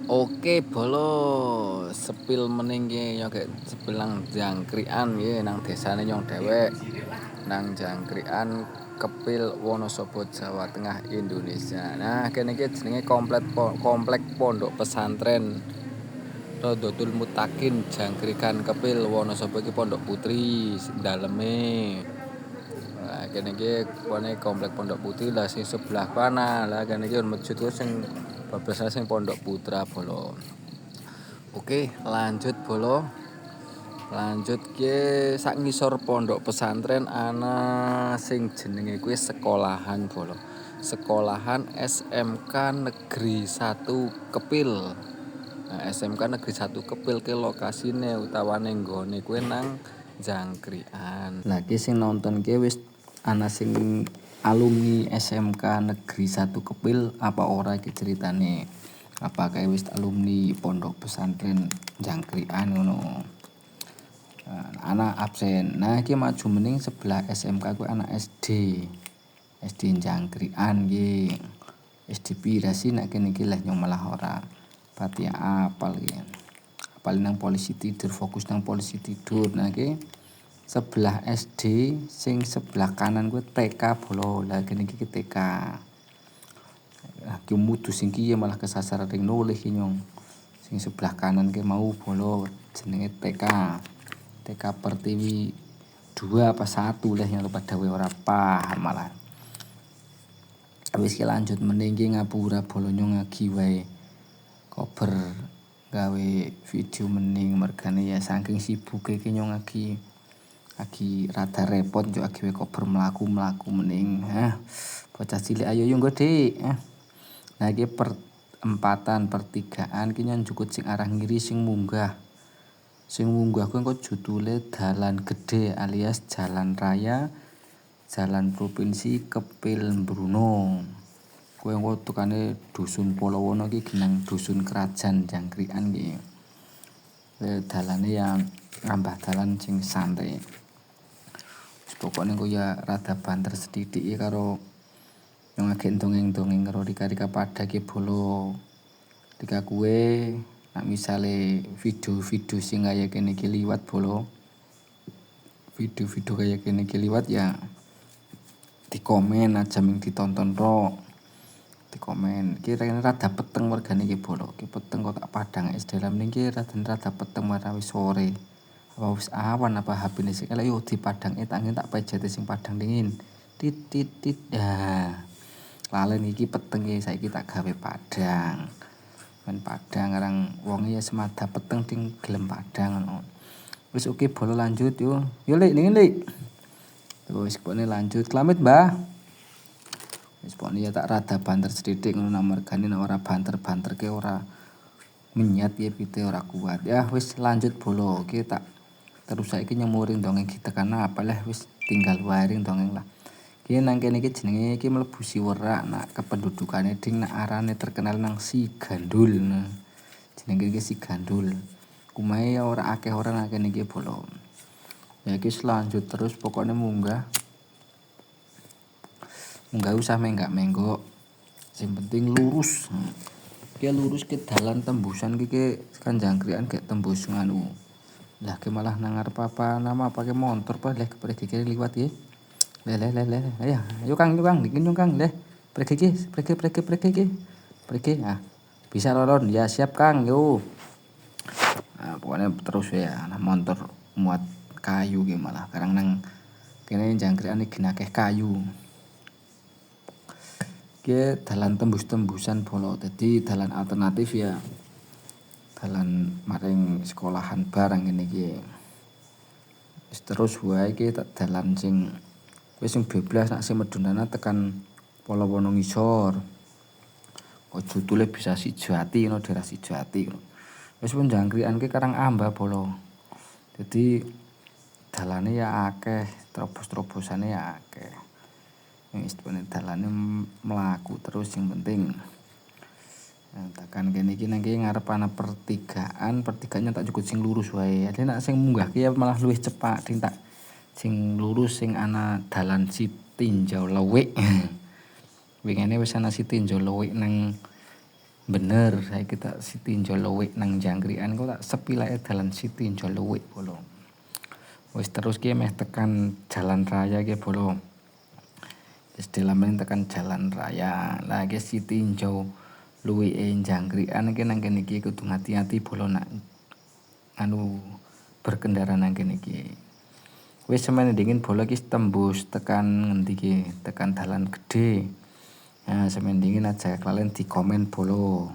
Oke bolo sepil meneng ki nyok sepil nang jangkrian ki nang desane nyong dewek nang jangkrian Kepil Wonosobo Jawa Tengah Indonesia. Nah kene iki jenenge komplek pondok pesantren Rodotul Mutakin Jangkrikan Kepil Wonosobo iki Pondok Putri daleme. Nah kene iki komplek Pondok Putri lah sing sebelah kana. Lah kene iki masjid sing bablasane sing Pondok Putra bolo. Oke, lanjut bolo. Lanjut ke sak ngisor pondok pesantren ana sing jenenge kuwi sekolahan bolo. Sekolahan SMK Negeri 1 Kepil. Nah, SMK Negeri 1 Kepil ke lokasine utawane nggone kuwi nang Jangkrian. Lagi sing nonton ke wis ana sing alumni SMK Negeri 1 Kepil apa ora iki ceritane? Apakah wis alumni pondok pesantren Jangkrian ngono? Anak absen. Nah iki maju mening sebelah SMK kuwi anak SD. SD Jangkrian iki. SD pira sih nek kene iki leh nyong malah ora pati apal iki. Apal nang polisi tidur, fokus nang polisi tidur. Nah iki sebelah SD sing sebelah kanan kuwi TK bolo. Lah kene iki TK. Ki mudu sing kiye malah kesasar ring nolih ki nyong. Sing sebelah kanan ki mau bolo jenenge TK. TK Pertiwi 2 apa 1 leh yang lupa dawe ora paham malah. Wis ki lanjut meneng ki ngapura bolo nyong ngagi wae. Kober gawe video mening mergane ya saking sibuke ki nyong lagi rada repot yo agi wae kober mlaku mening. Bocah cilik ayo yo nggo Dik. Nah iki perempatan pertigaan ki nyong jukut sing arah ngiri sing munggah. Sing munggah kuwi engko judule Dalan Gede alias Jalan Raya Jalan Provinsi Kepil Bruno. Kuwi engko tukane dusun Polowono iki genang dusun Krajan Jangkrian iki. Dalane yang nambah dalan sing santai. Pokoknya engko ya rada banter sedidik karo yang agek dongeng-dongeng karo Rika Pada ki bolo. Rika kuwe nek misale video-video sing kaya kene iki liwat bolo. Video-video kaya kene iki liwat ya dikomen aja ming ditonton tok. Dikomen. Iki rada peteng mergane iki bolo. Iki peteng kok tak padang SD dalam niki rada peteng marang wis sore. Apa wis awan apa HP-ne sik elek yo dipadang angin tak pejete sing padang dingin. Tit. Lalen iki peteng iki saiki tak gawe padang. Men padang arang wonge ya semada peteng ding gelem padang ngono. Wis oke bolo lanjut yo. Yo Lik, dingin Lik. Terus pokoknya lanjut kelamit Mbah. Wis pokoknya ya tak rada banter sedidik ngono nang mergane nek ora banter-banter ke ora menyat ya pite ora kuat. Ya wis lanjut bolo. Oke tak terus saiki nyemuring dongeng tekan apa lah wis tinggal waring dongeng lah. Ki nang kene iki jenenge iki mlebu Siwerak nak kependudukane ding nak arane terkenal nang Sigandul. Jenenge iki Sigandul. Kumahe ora akeh ora nang kene iki bolo. Ya iki lanjut terus pokoknya munggah usah menggak-menggok. Sing penting lurus. Ki lurus ke dalan tembusan ki kan Jangkrian gek tembus nganu. Lah ke malah nang ngarep apa nama pakai motor pa leh pergi liwat ya. Leh. Ayo Kang, dingin dong Kang, leh. Pergi. Ah. Bisa lolon. Ya siap Kang, yo. Nah, pokoknya terus ya nah motor muat kayu ki malah karang nang kene Jangkrian iki akeh kayu. Ki dalan tembus-tembusan bolo. Dadi dalan alternatif ya. Dalan maring sekolahan barang ngene iki. Wis terus wae iki tak dalan sing wis sing beblas nak sing medunana tekan Polowono ngisor. Kok judule bisa Sijati ngono daerah Sijati. Wis pun Jangkrian ki Karang Amba bolo. Jadi dalane ya akeh, terobos-terobosane ya akeh. Wis dalane mlaku terus sing penting. Tekan kene iki nang kene ngarep ana pertigaannya tak cukup sing lurus wae. Jadi nek sing munggah ki malah luwih cepak ding tak sing lurus sing ana dalan Sitinjau Lewik. Wingene wis ana Sitinjau Lewik nang bener saya kita sitinjo luwik nang jangkrian kok tak sepi lae dalan sitinjo luwik bolo. Wis terus ki meh tekan jalan raya ki bolo. Wis dilamen tekan jalan raya. Lah ki sitinjo luwike jangkrian ki nang kene iki kudu hati-hati bolo nak anu berkendara nang kene iki. Wis semene dingin bolo ki tembus tekan ngendi ki? Tekan dalan gede. Nah, semene dingin aja kelalen di komen bolo.